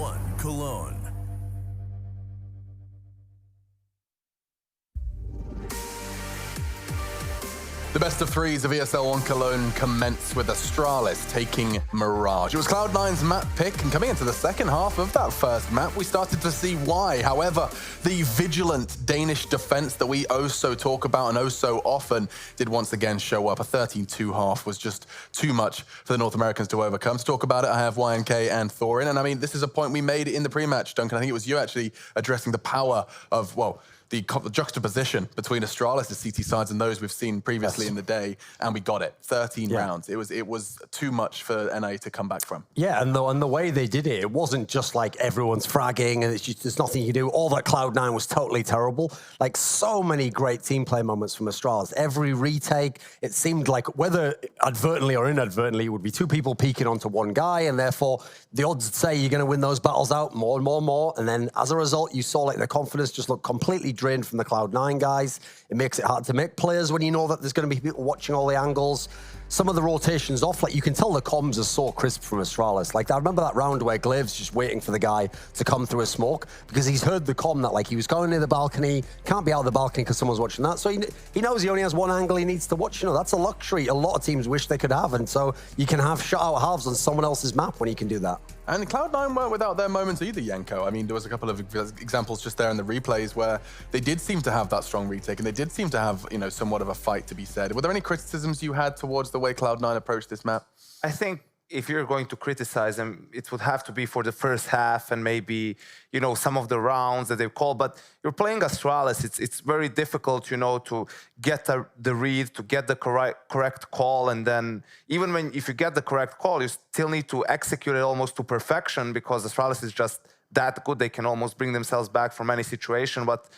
One Cologne. The best of threes of ESL One Cologne commence with Astralis taking Mirage. It was Cloud9's map pick, and coming into the second half of that first map, we started to see why. However, the vigilant Danish defense that we oh so talk about and oh so often did once again show up. A 13-2 half was just too much for the North Americans to overcome. To talk about it, I have YNK and Thorin, and I mean, this is a point we made in the pre-match, Duncan. I think it was you actually addressing the power of, well, the juxtaposition between Astralis' CT sides and those we've seen previously in the day, and we got it. 13 rounds. It was too much for NA to come back from. Yeah, and the way they did it, it wasn't just like everyone's fragging and it's just there's nothing you can do. All that Cloud9 was totally terrible. Like so many great team play moments from Astralis. Every retake, it seemed like whether advertently or inadvertently, it would be two people peeking onto one guy, and therefore the odds say you're going to win those battles out more and more and more. And then as a result, you saw like their confidence just look completely drained from the Cloud9 guys. It makes it hard to make players when you know that there's going to be people watching all the angles. Some of the rotations off, like you can tell the comms are so crisp from Astralis. Like I remember that round where Glave's just waiting for the guy to come through a smoke because he's heard the comm that like he was going near the balcony, can't be out of the balcony because someone's watching that. So he knows he only has one angle he needs to watch. You know, that's a luxury a lot of teams wish they could have. And so you can have shutout halves on someone else's map when you can do that. And Cloud9 weren't without their moments either, Yanko. I mean, there was a couple of examples just there in the replays where they did seem to have that strong retake and they did seem to have, you know, somewhat of a fight to be said. Were there any criticisms you had towards the way Cloud9 approached this map? I think if you're going to criticize them, it would have to be for the first half and maybe, you know, some of the rounds that they've called. But you're playing Astralis. It's very difficult, you know, to get the read, to get the correct call. And then even if you get the correct call, you still need to execute it almost to perfection because Astralis is just that good. They can almost bring themselves back from any situation. But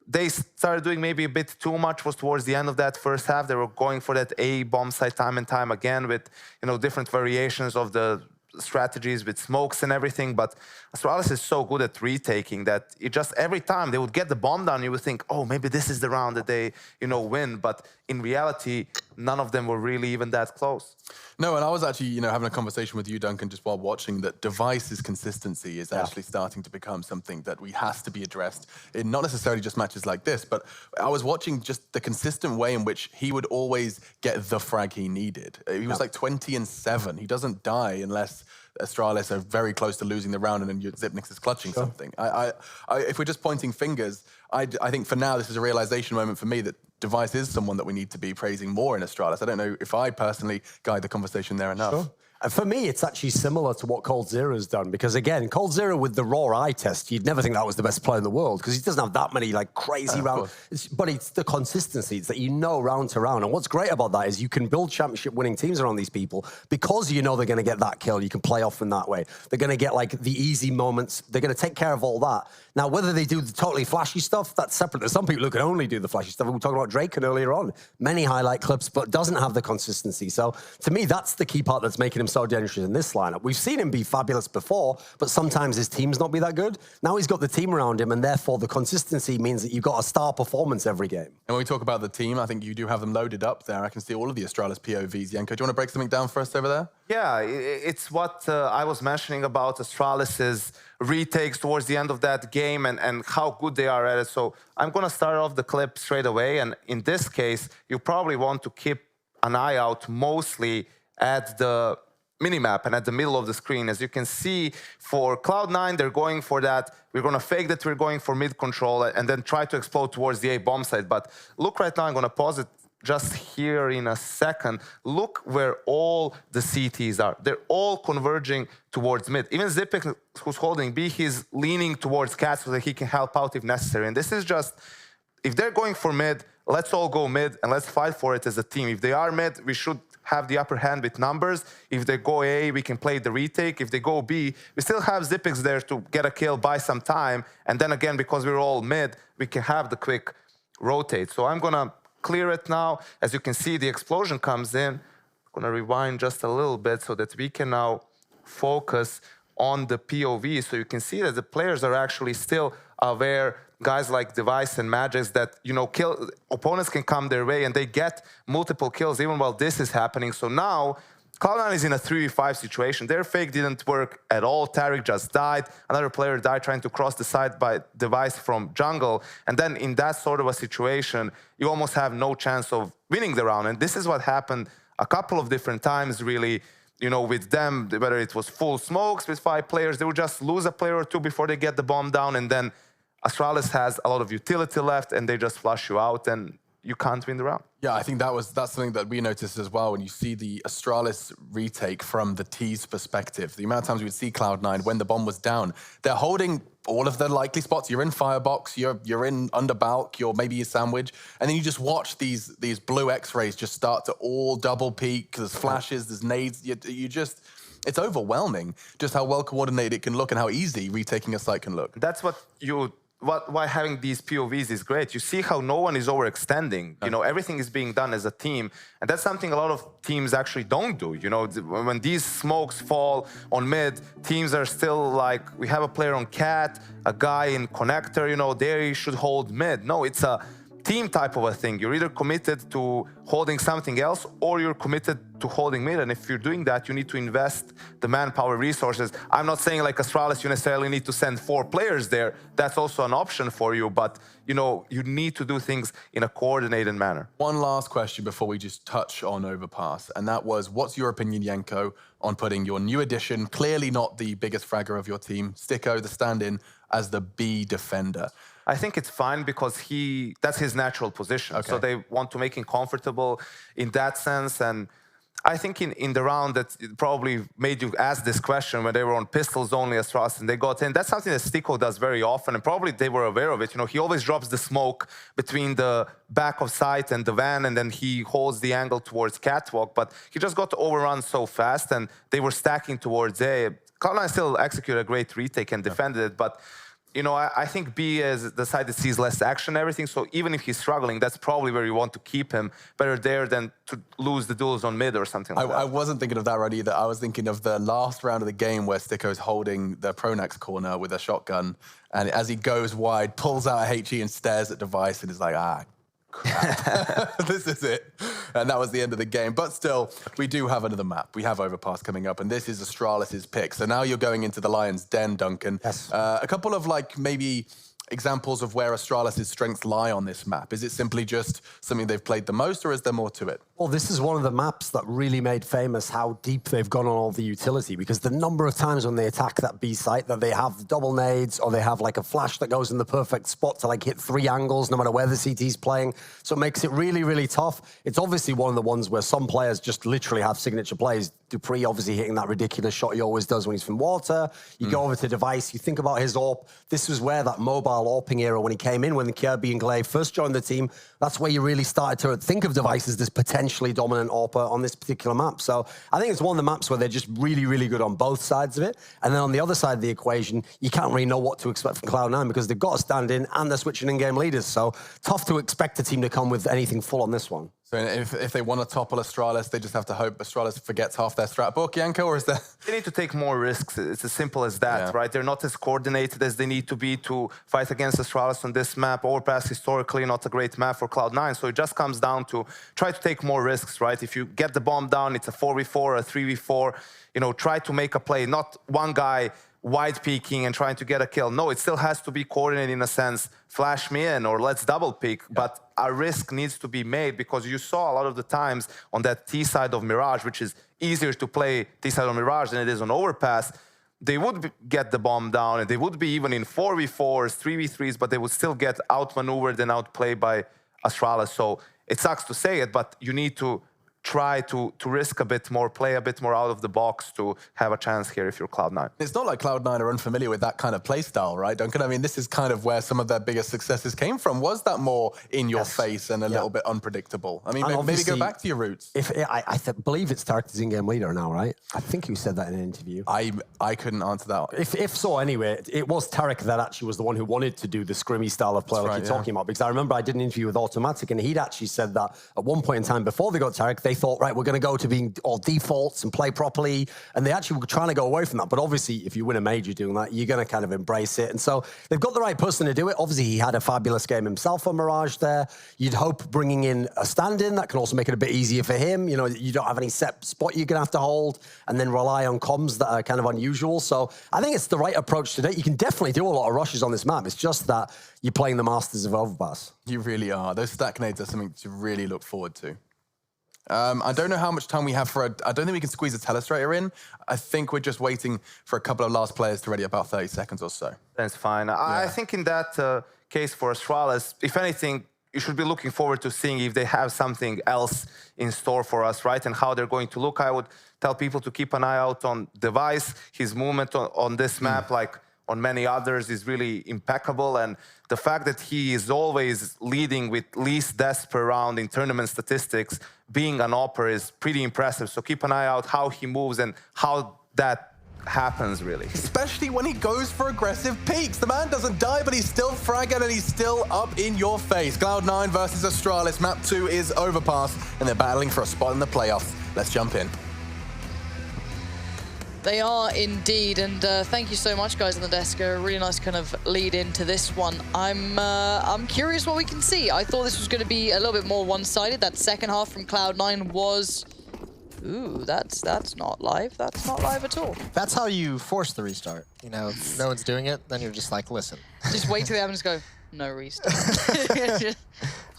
they started doing maybe a bit too much was towards the end of that first half. They were going for that A bomb site time and time again with, you know, different variations of the strategies with smokes and everything. But Astralis is so good at retaking that it just every time they would get the bomb down, you would think, oh, maybe this is the round that they, you know, win. But in reality, none of them were really even that close. No, and I was actually, you know, having a conversation with you, Duncan, just while watching that Device's consistency is actually starting to become something that has to be addressed in not necessarily just matches like this, but I was watching just the consistent way in which he would always get the frag he needed. He was like 20-7. He doesn't die unless Astralis are very close to losing the round and then Zipnix is clutching something. If we're just pointing fingers, I think for now this is a realization moment for me that Device is someone that we need to be praising more in Astralis. I don't know if I personally guide the conversation there enough. Sure. And for me, it's actually similar to what coldzera's done because, again, coldzera with the raw eye test, you'd never think that was the best player in the world because he doesn't have that many, like, crazy rounds. But it's the consistency. It's that you know round to round. And what's great about that is you can build championship-winning teams around these people because you know they're going to get that kill. You can play off in that way. They're going to get, like, the easy moments. They're going to take care of all that. Now, whether they do the totally flashy stuff, that's separate. There's some people who can only do the flashy stuff. We were talking about Drake earlier on. Many highlight clips, but doesn't have the consistency. So, to me, that's the key part that's making him so dangerous in this lineup. We've seen him be fabulous before, but sometimes his team's not be that good. Now he's got the team around him, and therefore the consistency means that you've got a star performance every game. And when we talk about the team, I think you do have them loaded up there. I can see all of the Astralis POVs. Yanko, do you want to break something down for us over there? Yeah, it's what I was mentioning about Astralis's retakes towards the end of that game and how good they are at it. So I'm going to start off the clip straight away. And in this case, you probably want to keep an eye out mostly at the minimap and at the middle of the screen. As you can see, for Cloud9, they're going for that. We're going to fake that we're going for mid control and then try to explode towards the A bomb site. But look right now, I'm going to pause it just here in a second. Look where all the CTs are. They're all converging towards mid. Even Zipix, who's holding B, he's leaning towards Cat so that he can help out if necessary. And this is just, if they're going for mid, let's all go mid and let's fight for it as a team. If they are mid, we should have the upper hand with numbers. If they go A, we can play the retake. If they go B, we still have Zipix there to get a kill, buy some time. And then again, because we're all mid, we can have the quick rotate. So I'm going to clear it now. As you can see, the explosion comes in. I'm going to rewind just a little bit so that we can now focus on the POV. So you can see that the players are actually still aware, guys like Device and Magix, that, you know, opponents can come their way and they get multiple kills even while this is happening. So now Cloud9 is in a 3v5 situation. Their fake didn't work at all. Tariq just died. Another player died trying to cross the side by device from jungle. And then in that sort of a situation, you almost have no chance of winning the round. And this is what happened a couple of different times, really. You know, with them, whether it was full smokes with 5 players, they would just lose a player or 2 before they get the bomb down. And then Astralis has a lot of utility left, and they just flush you out, and you can't win the round. Yeah, I think that's something that we noticed as well when you see the Astralis retake from the T's perspective. The amount of times we would see Cloud9 when the bomb was down, they're holding all of the likely spots. You're in firebox, you're in under bulk, you're maybe a sandwich, and then you just watch these blue X-rays just start to all double peak. There's flashes, there's nades. You just, it's overwhelming just how well coordinated it can look and how easy retaking a site can look. That's why having these POVs is great. You see how no one is overextending. You know, everything is being done as a team. And that's something a lot of teams actually don't do. You know, when these smokes fall on mid, teams are still like, we have a player on cat, a guy in connector, you know, they should hold mid. No, it's a team type of a thing. You're either committed to holding something else or you're committed to holding mid. And if you're doing that, you need to invest the manpower resources. I'm not saying like Astralis, you necessarily need to send 4 players there. That's also an option for you. But, you know, you need to do things in a coordinated manner. One last question before we just touch on Overpass. And that was, what's your opinion, Yanko, on putting your new addition, clearly not the biggest fragger of your team, Sticko, the stand-in, as the B defender? I think it's fine because that's his natural position. Okay. So they want to make him comfortable in that sense. And I think in the round that probably made you ask this question when they were on pistols only as Astralis and they got in, that's something that Sticko does very often, and probably they were aware of it. You know, he always drops the smoke between the back of sight and the van, and then he holds the angle towards catwalk, but he just got overrun so fast, and they were stacking towards A. Cloud9 still executed a great retake and defended it, but you know, I think B is the side that sees less action and everything, so even if he's struggling, that's probably where you want to keep him. Better there than to lose the duels on mid or something like that. I wasn't thinking of that right either. I was thinking of the last round of the game where Sticko's holding the Pronax corner with a shotgun, and as he goes wide, pulls out a HE and stares at device and is like, crap. This is it. And that was the end of the game. But still, we do have another map. We have Overpass coming up, and this is Astralis' pick. So now you're going into the Lion's Den, Duncan. Yes. A couple of, like, maybe examples of where Astralis' strengths lie on this map. Is it simply just something they've played the most, or is there more to it? Well, this is one of the maps that really made famous how deep they've gone on all the utility, because the number of times when they attack that B site that they have double nades or they have like a flash that goes in the perfect spot to like hit 3 angles no matter where the CT's playing. So it makes it really, really tough. It's obviously one of the ones where some players just literally have signature plays. Dupree obviously hitting that ridiculous shot he always does when he's from water. You go over to device, you think about his AWP. This was where that mobile AWPing era, when he came in, when the Kirby and Glaive first joined the team, that's where you really started to think of device as this potentially dominant AWPer on this particular map. So I think it's one of the maps where they're just really, really good on both sides of it. And then on the other side of the equation, you can't really know what to expect from Cloud9 because they've got a stand-in and they're switching in-game leaders. So tough to expect a team to come with anything full on this one. So if they want to topple Astralis, they just have to hope Astralis forgets half their strat book, Yanko, or is there... They need to take more risks. It's as simple as that, right? They're not as coordinated as they need to be to fight against Astralis on this map. Overpass, historically, not a great map for Cloud9, so it just comes down to try to take more risks, right? If you get the bomb down, it's a 4v4, a 3v4, you know, try to make a play, not one guy wide peeking and trying to get a kill. No, it still has to be coordinated in a sense, flash me in or let's double peek, but a risk needs to be made because you saw a lot of the times on that T side of Mirage, which is easier to play T side of Mirage than it is on Overpass, they would get the bomb down and they would be even in 4v4s, 3v3s, but they would still get outmaneuvered and outplayed by Astralis. So it sucks to say it, but you need to try to risk a bit more, play a bit more out of the box to have a chance here if you're Cloud9. It's not like Cloud9 are unfamiliar with that kind of play style, right, Duncan? I mean, this is kind of where some of their biggest successes came from. Was that more in your face and a little bit unpredictable? I mean, maybe go back to your roots. I believe it's Tarek's in-game leader now, right? I think you said that in an interview. I couldn't answer that. If so, anyway, it was Tarek that actually was the one who wanted to do the scrimmy style of play like you're talking about, because I remember I did an interview with Automatic and he'd actually said that at one point in time before they got Tarek, they thought, right, we're going to go to being all defaults and play properly. And they actually were trying to go away from that. But obviously, if you win a major doing that, you're going to kind of embrace it. And so they've got the right person to do it. Obviously, he had a fabulous game himself on Mirage there. You'd hope bringing in a stand-in, that can also make it a bit easier for him. You know, you don't have any set spot you're going to have to hold and then rely on comms that are kind of unusual. So I think it's the right approach to it. You can definitely do a lot of rushes on this map. It's just that you're playing the Masters of Overpass. You really are. Those stack nades are something to really look forward to. I don't know how much time we have for I don't think we can squeeze a telestrator in. I think we're just waiting for a couple of last players to ready, about 30 seconds or so. That's fine. I think in that case for Astralis, if anything, you should be looking forward to seeing if they have something else in store for us, right? And how they're going to look. I would tell people to keep an eye out on Device. His movement on this map, like on many others, is really impeccable. And the fact that he is always leading with least deaths per round in tournament statistics, being an AWPer, is pretty impressive. So keep an eye out how he moves and how that happens, really. Especially when he goes for aggressive peaks. The man doesn't die, but he's still fragging and he's still up in your face. Cloud9 versus Astralis. Map 2 is Overpass, and they're battling for a spot in the playoffs. Let's jump in. They are indeed, and thank you so much, guys on the desk. A really nice kind of lead into this one. I'm curious what we can see. I thought this was going to be a little bit more one-sided. That second half from Cloud9 was... Ooh, that's not live. That's not live at all. That's how you force the restart. You know, if no one's doing it, then you're just like, listen. Just wait till they have and just go, no restart.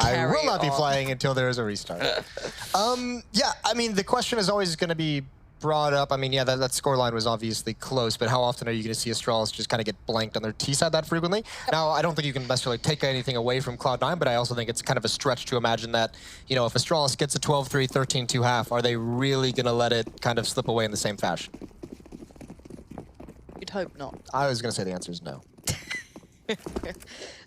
I will not be flying until there is a restart. Yeah, I mean, the question is always going to be brought up. I mean, yeah, that scoreline was obviously close, but how often are you going to see Astralis just kind of get blanked on their T side that frequently? Now, I don't think you can necessarily take anything away from Cloud9, but I also think it's kind of a stretch to imagine that, you know, if Astralis gets a 12-3, 13-2 half, are they really going to let it kind of slip away in the same fashion? You'd hope not. I was going to say the answer is no.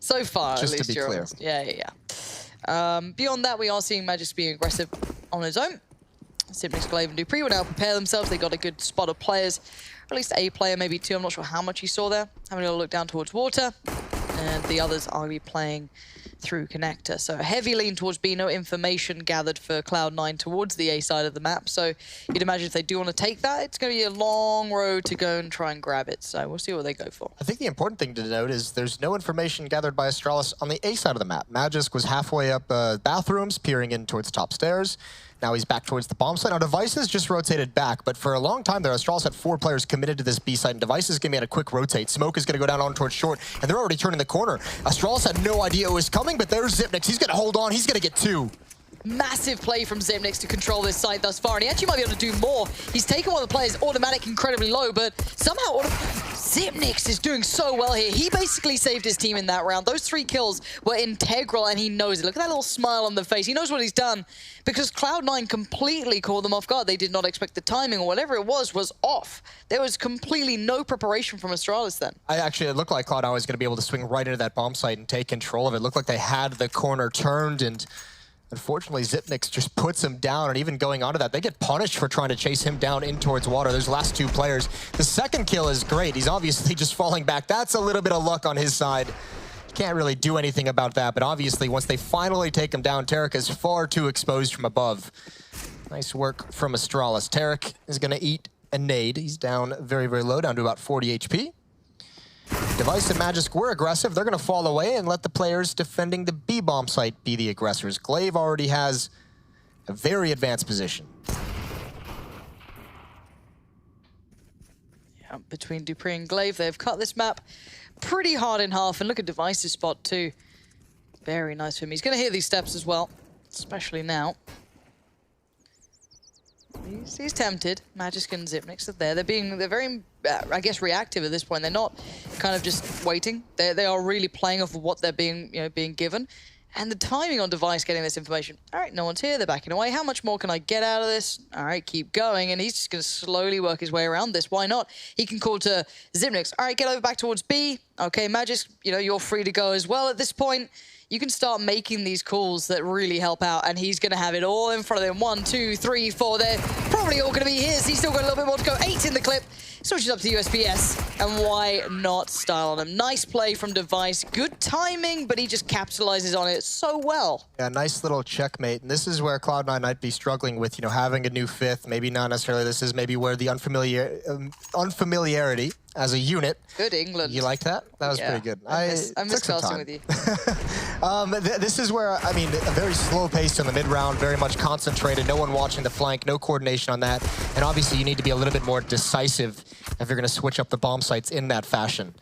So far, just at least to be clear. Honest. Yeah. Beyond that, we are seeing Magisk being aggressive on his own. Xyp9x, Glaive, and Dupree will now prepare themselves. They got a good spot of players, or at least a player, maybe two. I'm not sure how much you saw there. Having a look down towards water, and the others are going to be playing through connector. So a heavy lean towards B. No information gathered for Cloud9 towards the A side of the map. So you'd imagine if they do want to take that, it's going to be a long road to go and try and grab it. So we'll see what they go for. I think the important thing to note is there's no information gathered by Astralis on the A side of the map. Magisk was halfway up bathrooms, peering in towards top stairs. Now he's back towards the bomb site. Now Devices just rotated back, but for a long time there, Astralis had 4 players committed to this B site, and Devices is going to be at a quick rotate. Smoke is going to go down on towards short, and they're already turning the corner. Astralis had no idea it was coming, but there's Xyp9x. He's going to hold on. He's going to get 2. Massive play from Xyp9x to control this site thus far, and he actually might be able to do more. He's taken one of the players, automatic incredibly low, but somehow Xyp9x is doing so well here. He basically saved his team in that round. Those 3 kills were integral, and he knows it. Look at that little smile on the face. He knows what he's done, because Cloud9 completely caught them off guard. They did not expect the timing, or whatever it was off. There was completely no preparation from Astralis then. It looked like Cloud9 was going to be able to swing right into that bomb site and take control of it. It looked like they had the corner turned, and unfortunately, Xyp9x just puts him down, and even going onto that, they get punished for trying to chase him down in towards water. Those last 2 players. The second kill is great. He's obviously just falling back. That's a little bit of luck on his side. Can't really do anything about that, but obviously, once they finally take him down, Tarek is far too exposed from above. Nice work from Astralis. Tarek is going to eat a nade. He's down very, very low, down to about 40 HP. Device and Magisk were aggressive. They're going to fall away and let the players defending the B bomb site be the aggressors. Glaive already has a very advanced position. Yeah, between Dupree and Glaive, they've cut this map pretty hard in half. And look at Device's spot too. Very nice for him. He's going to hear these steps as well, especially now. He's tempted. Magisk and Xyp9x are there. They're very, I guess, reactive at this point. They're not kind of just waiting. They are really playing off of what they're being given. And the timing on Device getting this information. All right, no one's here. They're backing away. How much more can I get out of this? All right, keep going. And he's just going to slowly work his way around this. Why not? He can call to Xyp9x. All right, get over back towards B. Okay, Magisk, you're free to go as well at this point. you can start making these calls that really help out, and he's going to have it all in front of him. 1, 2, 3, 4. They're probably all going to be his. He's still got a little bit more to go. 8 in the clip. Switches up to USPS, and why not style on him? Nice play from Device. Good timing, but he just capitalizes on it so well. Yeah, nice little checkmate. And this is where Cloud9 might be struggling with, you know, having a new fifth. Maybe not necessarily. This is maybe where the unfamiliarity as a unit. Good England. You like that? That was pretty good. I miss classing with you. This is where, I mean, a very slow pace in the mid-round, very much concentrated, no one watching the flank, no coordination on that. And obviously you need to be a little bit more decisive if you're going to switch up the bomb sites in that fashion.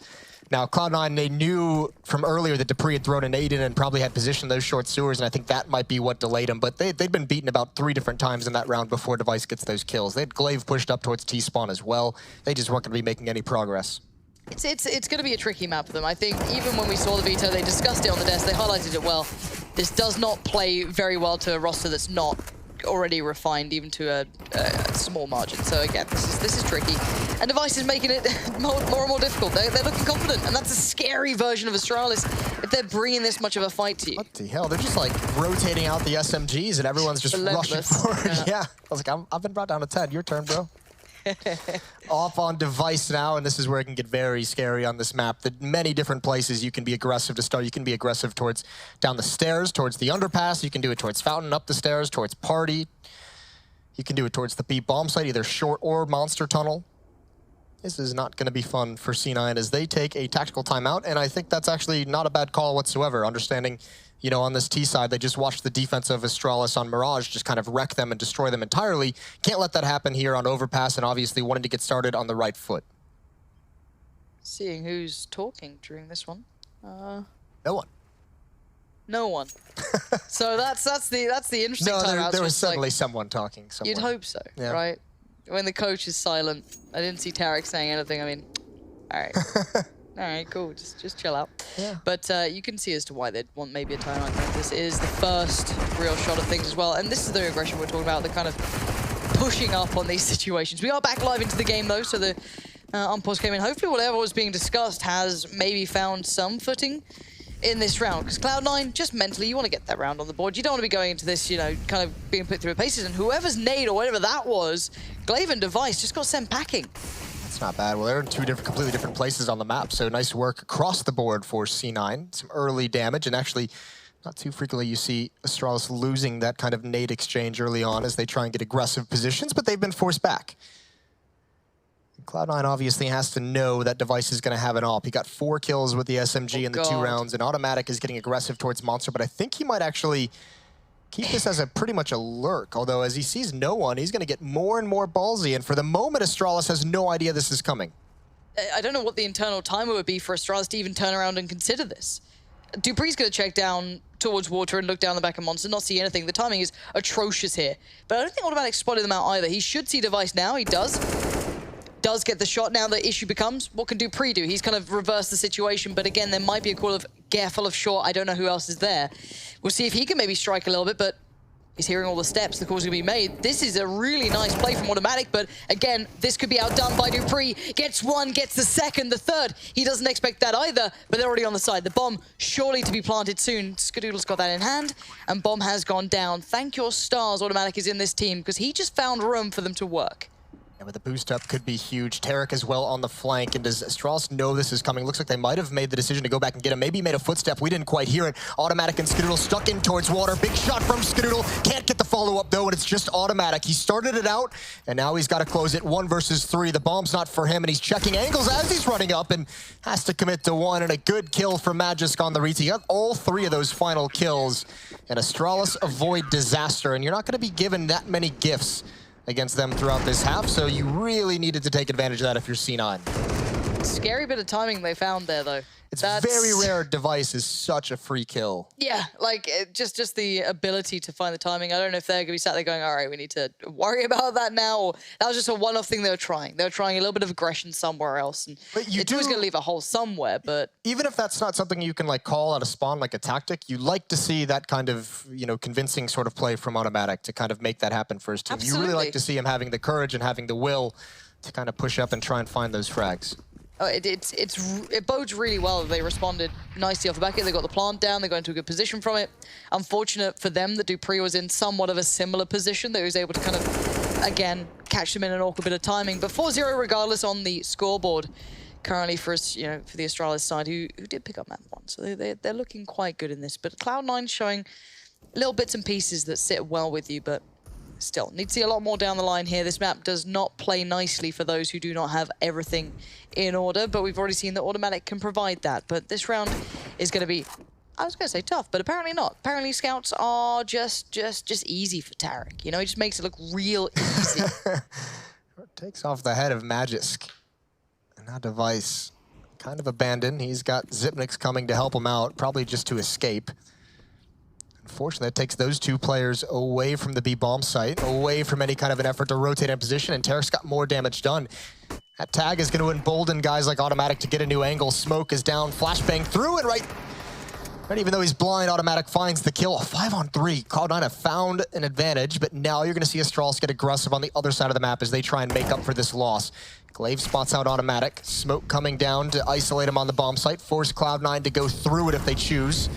Now, Cloud9, they knew from earlier that Dupree had thrown an 8 in and probably had positioned those short sewers, and I think that might be what delayed them. But they'd been beaten about 3 different times in that round before Device gets those kills. They had Glaive pushed up towards T-spawn as well. They just weren't going to be making any progress. It's going to be a tricky map for them. I think even when we saw the veto, they discussed it on the desk. They highlighted it well. This does not play very well to a roster that's not already refined, even to a small margin. So again, this is tricky. And Device is making it more and more difficult. They're looking confident, and that's a scary version of Astralis if they're bringing this much of a fight to you. What the hell? They're just like rotating out the SMGs, and everyone's just rushing forward. Yeah. I was like, I've been brought down to 10. Your turn, bro. Off on Device now, and this is where it can get very scary on this map. That many different places you can be aggressive to start. You can be aggressive towards down the stairs, towards the underpass. You can do it towards Fountain, up the stairs, towards Party. You can do it towards the B bomb site, either short or monster tunnel. This is not going to be fun for C9 as they take a tactical timeout, and I think that's actually not a bad call whatsoever, understanding, you know, on this T side, they just watched the defense of Astralis on Mirage just kind of wreck them and destroy them entirely. Can't let that happen here on Overpass, and obviously wanted to get started on the right foot. Seeing who's talking during this one. No one. No one. So that's the interesting timeout. There was certainly someone talking somewhere. You'd hope so, right? When the coach is silent. I didn't see Tarek saying anything. I mean, all right. All right, cool. Just chill out. Yeah. But you can see as to why they'd want maybe a timeout. This is the first real shot of things as well. And this is the aggression we're talking about, the kind of pushing up on these situations. We are back live into the game, though, so the unpause came in. Hopefully whatever was being discussed has maybe found some footing in this round. Because Cloud9, just mentally, you want to get that round on the board. You don't want to be going into this, you know, kind of being put through paces. And whoever's nade or whatever that was, Glaive and Device just got sent packing. That's not bad. Well, they're in 2 completely different places on the map, so nice work across the board for C9. Some early damage, and actually, not too frequently you see Astralis losing that kind of nade exchange early on as they try and get aggressive positions, but they've been forced back. Cloud9 obviously has to know that Device is going to have an AWP. He got 4 kills with the SMG in the 2 rounds, and Automatic is getting aggressive towards Monster, but I think he might actually keep this as a pretty much a lurk, although as he sees no one, he's going to get more and more ballsy, and for the moment, Astralis has no idea this is coming. I don't know what the internal timer would be for Astralis to even turn around and consider this. Dupree's going to check down towards water and look down the back of Monster, not see anything. The timing is atrocious here. But I don't think Automatic spotted them out either. He should see Device now. He does get the shot. Now the issue becomes, what can Dupree do? He's kind of reversed the situation, but again, there might be a call of careful of short. I don't know who else is there. We'll see if he can maybe strike a little bit, but he's hearing all the steps. The call's going to be made. This is a really nice play from Automatic, but again, this could be outdone by Dupree. Gets 1, gets the 2nd, the 3rd. He doesn't expect that either, but they're already on the side. The bomb surely to be planted soon. Skadoodle's got that in hand, and bomb has gone down. Thank your stars Automatic is in this team, because he just found room for them to work. Yeah, but the boost up could be huge. Tarek as well on the flank. And does Astralis know this is coming? Looks like they might have made the decision to go back and get him. Maybe made a footstep. We didn't quite hear it. Automatic and Skadoodle stuck in towards water. Big shot from Skadoodle. Can't get the follow-up, though, and it's just Automatic. He started it out, and now he's got to close it 1 versus 3. The bomb's not for him, and he's checking angles as he's running up and has to commit to 1. And a good kill for Magisk on the retake. He got all 3 of those final kills. And Astralis avoid disaster, and you're not going to be given that many gifts against them throughout this half, so you really needed to take advantage of that if you're C9. Scary bit of timing they found there, though. It's very rare. Device is such a free kill. Yeah, like just the ability to find the timing. I don't know if they're going to be sat there going, all right, we need to worry about that now. Or that was just a one-off thing they were trying. They were trying a little bit of aggression somewhere else. And it's always going to leave a hole somewhere, but... Even if that's not something you can like call out a spawn like a tactic, you like to see that kind of, you know, convincing sort of play from Automatic to kind of make that happen for his team. Absolutely. You really like to see him having the courage and having the will to kind of push up and try and find those frags. It bodes really well that they responded nicely off the back of it. They got the plant down, they got into a good position from it. Unfortunate for them that Dupree was in somewhat of a similar position, that he was able to kind of, again, catch them in an awkward bit of timing. But 4-0 regardless on the scoreboard currently for us, for the Astralis side, who did pick up map 1. So they're looking quite good in this. But Cloud9 showing little bits and pieces that sit well with you, but still, need to see a lot more down the line here. This map does not play nicely for those who do not have everything in order, but we've already seen that Automatic can provide that. But this round is going to be, I was going to say tough, but apparently not. Apparently scouts are just easy for Tarek. He just makes it look real easy. Takes off the head of Magisk. And now Device kind of abandoned. He's got Zipnix coming to help him out, probably just to escape. Unfortunately, that takes those two players away from the B bomb site, away from any kind of an effort to rotate in position, and Tarek's got more damage done. That tag is going to embolden guys like Automatic to get a new angle. Smoke is down, flashbang through it right. And even though he's blind, Automatic finds the kill. 5-on-3. Cloud9 have found an advantage, but now you're going to see Astralis get aggressive on the other side of the map as they try and make up for this loss. Glaive spots out Automatic. Smoke coming down to isolate him on the bomb site, force Cloud9 to go through it if they choose.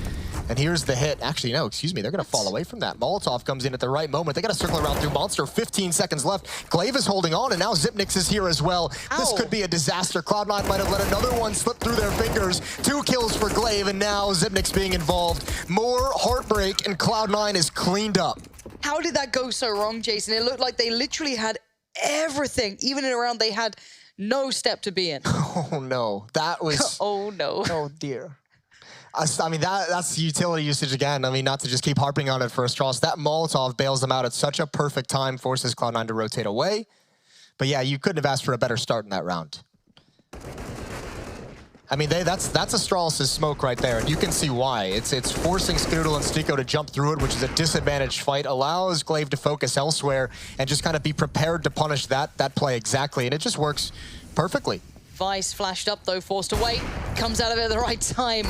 And here's the hit. Actually, no, excuse me. They're going to fall away from that. Molotov comes in at the right moment. They got to circle around through Monster. 15 seconds left. Glaive is holding on, and now Zipnix is here as well. Ow. This could be a disaster. Cloud9 might have let another one slip through their fingers. 2 kills for Glaive, and now Zipnix being involved. More heartbreak, and Cloud9 is cleaned up. How did that go so wrong, Jason? It looked like they literally had everything. Even in a round, they had no step to be in. Oh, no. That was... Oh, no. Oh, dear. I mean, that's utility usage again. I mean, not to just keep harping on it for Astralis. That Molotov bails them out at such a perfect time, forces Cloud9 to rotate away. But yeah, you couldn't have asked for a better start in that round. I mean, that's Astralis' smoke right there, and you can see why. It's forcing Skadoodle and Stico to jump through it, which is a disadvantaged fight, allows Glaive to focus elsewhere and just kind of be prepared to punish that play exactly, and it just works perfectly. Vice flashed up though, forced away, comes out of it at the right time,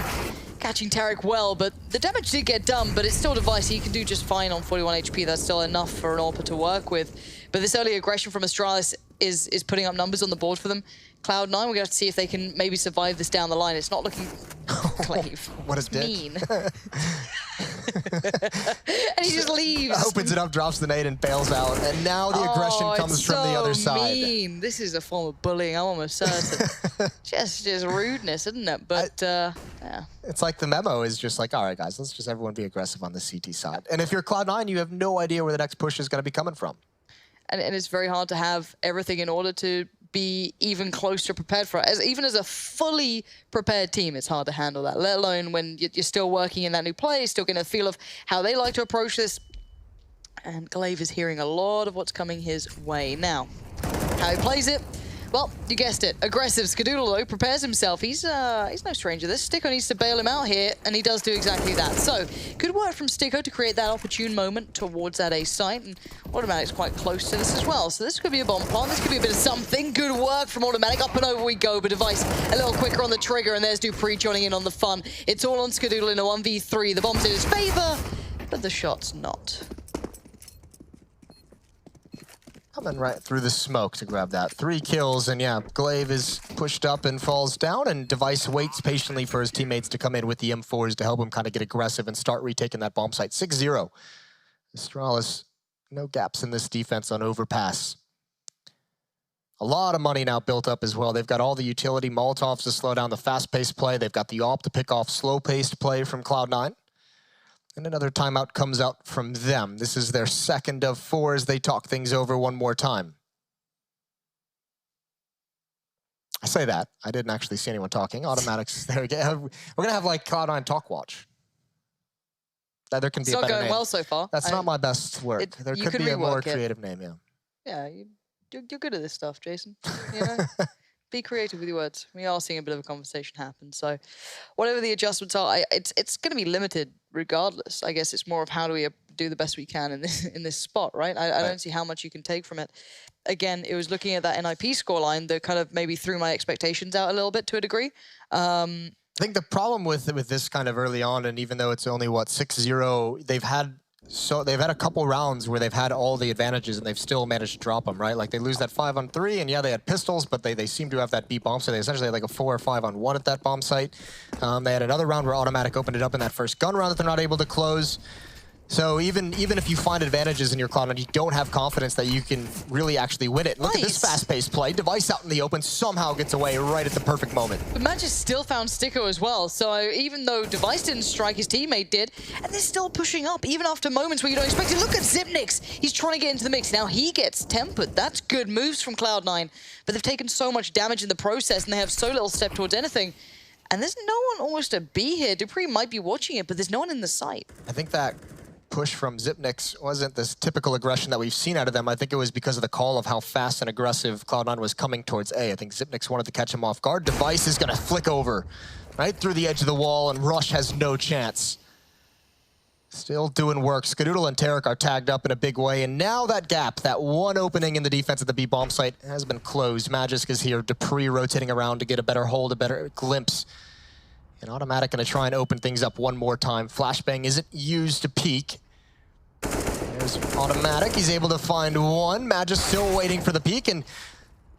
catching Tarek well, but the damage did get done, but it's still Device. He can do just fine on 41 HP. That's still enough for an AWPer to work with. But this early aggression from Astralis is putting up numbers on the board for them. Cloud9, we're going to have to see if they can maybe survive this down the line. It's not looking... Glaive. What a dick. Mean. And he just leaves. Opens it up, drops the nade, and bails out. And now the aggression comes from the other side. Mean. This is a form of bullying, I'm almost certain. just rudeness, isn't it? But, yeah. It's like the memo is just like, all right, guys, let's just everyone be aggressive on the CT side. And if you're Cloud9, you have no idea where the next push is going to be coming from. And it's very hard to have everything in order to be even closer prepared for it. Even as a fully prepared team, it's hard to handle that, let alone when you're still working in that new play, still getting a feel of how they like to approach this. And Glaive is hearing a lot of what's coming his way. Now, how he plays it, well, you guessed it. Aggressive. Skadoodle, though, prepares himself. He's no stranger to this. Stico needs to bail him out here, and he does do exactly that. So, good work from Stico to create that opportune moment towards that A site, and Automatic's quite close to this as well. So this could be a bomb plant. This could be a bit of something. Good work from Automatic. Up and over we go, but Device a little quicker on the trigger, and there's Dupree joining in on the fun. It's all on Skadoodle in a 1v3. The bomb's in his favor, but the shot's not. Coming right through the smoke to grab that. 3 kills, and yeah, Glaive is pushed up and falls down, and Device waits patiently for his teammates to come in with the M4s to help him kind of get aggressive and start retaking that bomb site. 6-0. Astralis, no gaps in this defense on Overpass. A lot of money now built up as well. They've got all the utility Molotovs to slow down the fast-paced play. They've got the AWP to pick off slow-paced play from Cloud9. And another timeout comes out from them. This is their 2nd of 4 as they talk things over one more time. I say that. I didn't actually see anyone talking. Automatics there again. We're going to have like Cloud9 Talk Watch. There can be a better name. It's not going well so far. That's not my best work. There could be a more creative name, yeah. Yeah, you're good at this stuff, Jason. You know? Be creative with your words. We are seeing a bit of a conversation happen. So whatever the adjustments are, it's going to be limited regardless. I guess it's more of how do we do the best we can in this spot, right? I don't see how much you can take from it. Again, it was looking at that NIP scoreline that kind of maybe threw my expectations out a little bit to a degree. I think the problem with this kind of early on, and even though it's only, what, 6-0, they've had so they've had a couple rounds where they've had all the advantages and they've still managed to drop them, right? Like they lose that 5-on-3, and yeah, they had pistols, but they seem to have that B bomb, so they essentially had like a 4 or 5-on-1 at that bomb site. They had another round where Automatic opened it up in that first gun round that they're not able to close. So even if you find advantages in your Cloud9, you don't have confidence that you can really actually win it. Look at this fast-paced play. Device out in the open somehow gets away right at the perfect moment. But Magis still found Sticko as well, so even though Device didn't strike, his teammate did, and they're still pushing up, even after moments where you don't expect it. Look at Zipnix. He's trying to get into the mix. Now he gets tempered. That's good moves from Cloud9, but they've taken so much damage in the process, and they have so little step towards anything. And there's no one almost to be here. Dupree might be watching it, but there's no one in the sight. I think that push from Zipnix wasn't this typical aggression that we've seen out of them. I think it was because of the call of how fast and aggressive Cloud9 was coming towards A. I think Zipnix wanted to catch him off guard. Device is going to flick over right through the edge of the wall, and Rush has no chance. Still doing work. Skadoodle and Tarek are tagged up in a big way, and now that gap, that one opening in the defense at the B bomb site has been closed. Magisk is here, Dupree rotating around to get a better hold, a better glimpse. And Automatic going to try and open things up one more time. Flashbang isn't used to peek. There's Automatic. He's able to find one. Magisk still waiting for the peek, and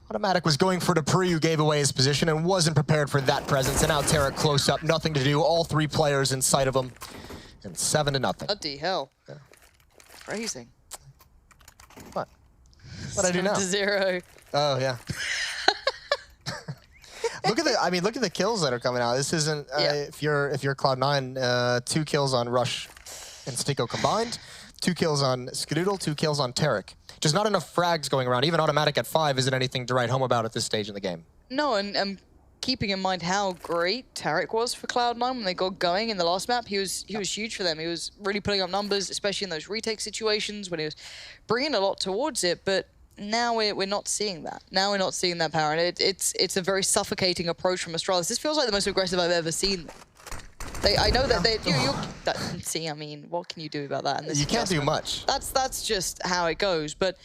Automatic was going for Dupree, who gave away his position and wasn't prepared for that presence. And now Tarek close up, nothing to do. All three players in sight of him, and 7-0. Bloody hell. Yeah. Phrasing. What? What I do now? 7-0. Oh yeah. Look at the kills that are coming out. This isn't if you're Cloud9, 2 kills on Rush and Sticko combined, 2 kills on Skadoodle, 2 kills on Tarek. Just not enough frags going around. Even Automatic at 5 isn't anything to write home about at this stage in the game. No, and keeping in mind how great Tarek was for Cloud9 when they got going in the last map, he was huge for them. He was really putting up numbers, especially in those retake situations when he was bringing a lot towards it. But now we're not seeing that. Now we're not seeing that power, and it's a very suffocating approach from Astralis. This feels like the most aggressive I've ever seen. I know that see, I mean, what can you do about that? You can't do much. That's just how it goes. But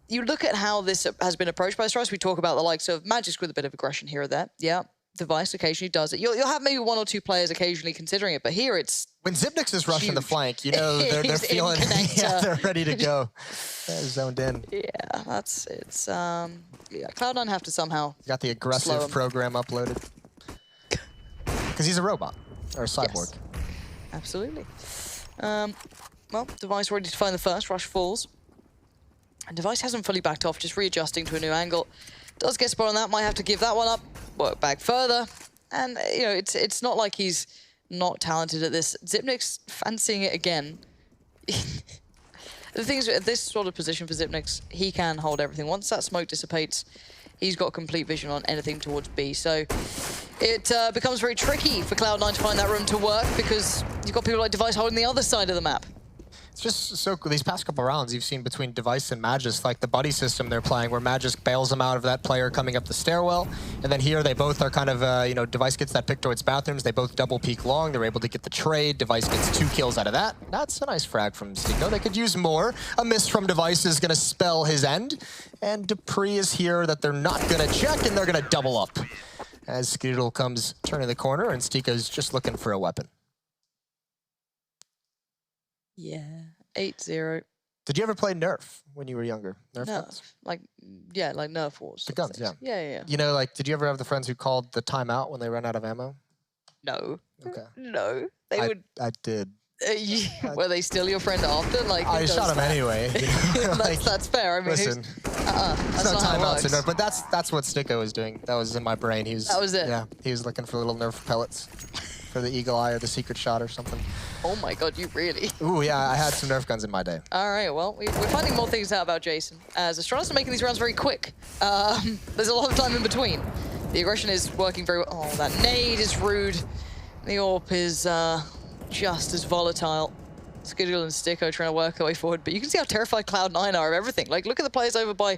you look at how this has been approached by Astralis. We talk about the likes of Magisk with a bit of aggression here or there. Yeah, Device occasionally does it. You'll have maybe 1 or 2 players occasionally considering it, but here it's when Zipnix is rushing the flank, you know they're feeling they're ready to go. They're zoned in. Yeah, yeah, Cloud9 have to somehow got the aggressive program uploaded. Because he's a robot or a cyborg. Yes. Absolutely. Well, Device ready to find the first. Rush falls. And Device hasn't fully backed off, just readjusting to a new angle. Does get spot on that, might have to give that one up, work back further. And, you know, it's not like he's not talented at this. Zipnix fancying it again. The thing is, at this sort of position for Zipnix, he can hold everything. Once that smoke dissipates, he's got complete vision on anything towards B. So it becomes very tricky for Cloud9 to find that room to work because you've got people like Device holding the other side of the map. It's just so cool. These past couple rounds you've seen between Device and Magisk, like the buddy system they're playing where Magisk bails them out of that player coming up the stairwell. And then here they both are kind of, you know, Device gets that pick towards bathrooms. They both double peek long. They're able to get the trade. Device gets 2 kills out of that. That's a nice frag from Sticko. They could use more. A miss from Device is going to spell his end. And Dupree is here that they're not going to check, and they're going to double up. As Skadoodle comes turning the corner, and Sticko's just looking for a weapon. Yeah, 8-0. Did you ever play Nerf when you were younger? Nerf guns? Like Nerf Wars. The guns, yeah. Yeah. You know, like, did you ever have the friends who called the timeout when they ran out of ammo? No. Okay. No. They would. I did. Were they still your friend after? Like, I shot him anyway. You know? that's fair. I mean, listen, that's no not how it timeouts works. in Nerf, but that's what Sticko was doing. That was in my brain. That was it. Yeah, he was looking for little Nerf pellets for the Eagle Eye or the Secret Shot or something. Oh my God, you really? Ooh, yeah, I had some Nerf guns in my day. All right, well, we're finding more things out about Jason. As Astralis are making these rounds very quick. There's a lot of time in between. The aggression is working very well. Oh, that nade is rude. The AWP is just as volatile. Skadoodle and Sticko trying to work their way forward, but you can see how terrified Cloud9 are of everything. Like, look at the players over by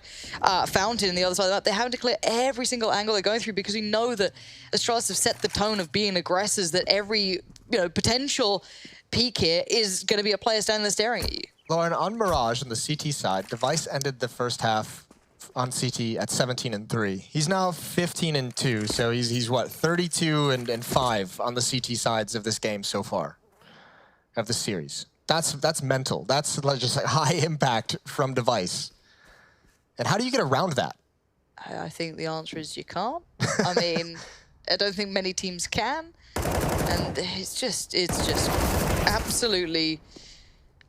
Fountain on the other side of that. They're having to clear every single angle they're going through because we know that Astralis have set the tone of being aggressors, that every, you know, potential peak here is going to be a player standing there staring at you. Lauren, on Mirage on the CT side, Device ended the first half on CT at 17-3. He's now 15-2, so he's what, 32-5 on the CT sides of this game so far, of the series. That's mental. That's like just like high impact from Device. And how do you get around that? I think the answer is you can't. I mean, I don't think many teams can. And it's just absolutely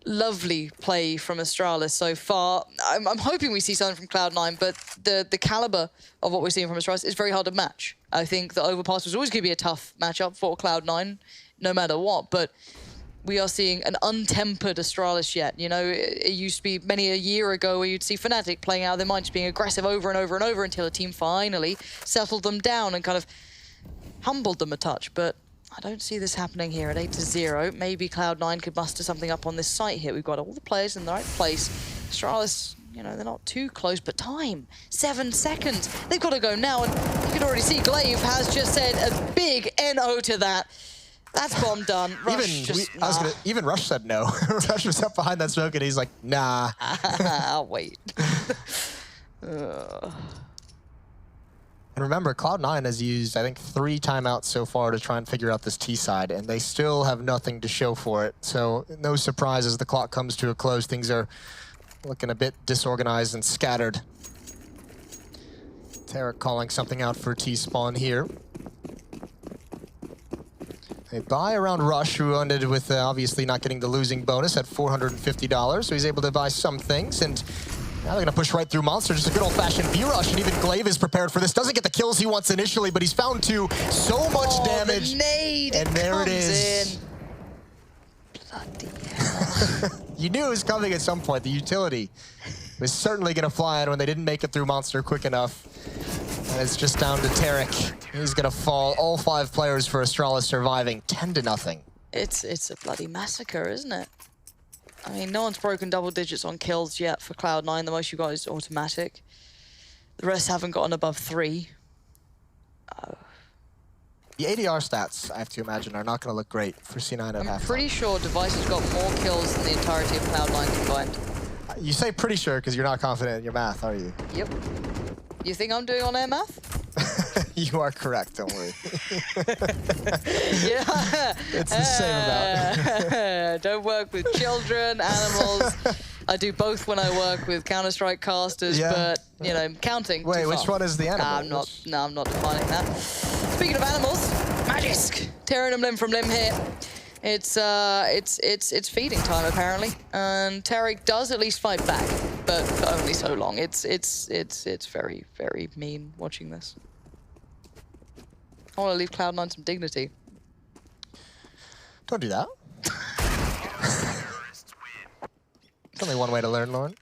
lovely play from Astralis so far. I'm hoping we see something from Cloud9, but the caliber of what we're seeing from Astralis is very hard to match. I think the Overpass was always going to be a tough matchup for Cloud9, no matter what, but we are seeing an untempered Astralis yet. You know, it used to be many a year ago where you'd see Fnatic playing out of their mind, just being aggressive over and over and over until a team finally settled them down and kind of humbled them a touch. But I don't see this happening here at 8-0. Maybe Cloud9 could muster something up on this site here. We've got all the players in the right place. Astralis, you know, they're not too close, but time, 7 seconds. They've got to go now, and you can already see Glaive has just said a big NO to that. That's bomb done. Rush even Rush said no. Rush was up behind that smoke, and he's like, nah. I'll wait. And remember, Cloud9 has used, I think, 3 timeouts so far to try and figure out this T side, and they still have nothing to show for it. So no surprise as the clock comes to a close. Things are looking a bit disorganized and scattered. Tarek calling something out for T-spawn here. They buy around Rush, who ended with obviously not getting the losing bonus at $450, so he's able to buy some things, and now they're going to push right through Monster. Just a good old-fashioned B-rush, and even Glaive is prepared for this. Doesn't get the kills he wants initially, but he's found 2. So much damage. The nade and there it is. In. Bloody hell. You knew it was coming at some point. The utility was certainly going to fly in when they didn't make it through Monster quick enough. And it's just down to Tarek. He's going to fall. All 5 players for Astralis surviving 10-0. It's a bloody massacre, isn't it? I mean, no one's broken double digits on kills yet for Cloud9. The most you got is automatic. The rest haven't gotten above 3. The ADR stats, I have to imagine, are not going to look great for C9 at halftime. I'm pretty sure Device has got more kills than the entirety of Cloud9 combined. You say pretty sure because you're not confident in your math, are you? Yep. You think I'm doing on-air math? You are correct, don't worry. Yeah. It's the same amount. Don't work with children, animals. I do both when I work with Counter-Strike casters, but, you know, counting. Wait, which one is the animal? I'm not defining that. Speaking of animals, Magisk tearing them limb from limb here. It's feeding time apparently, and Tarek does at least fight back, but only so long. It's very, very mean watching this. I want to leave Cloud9 some dignity. Don't do that. There's only one way to learn, Lauren.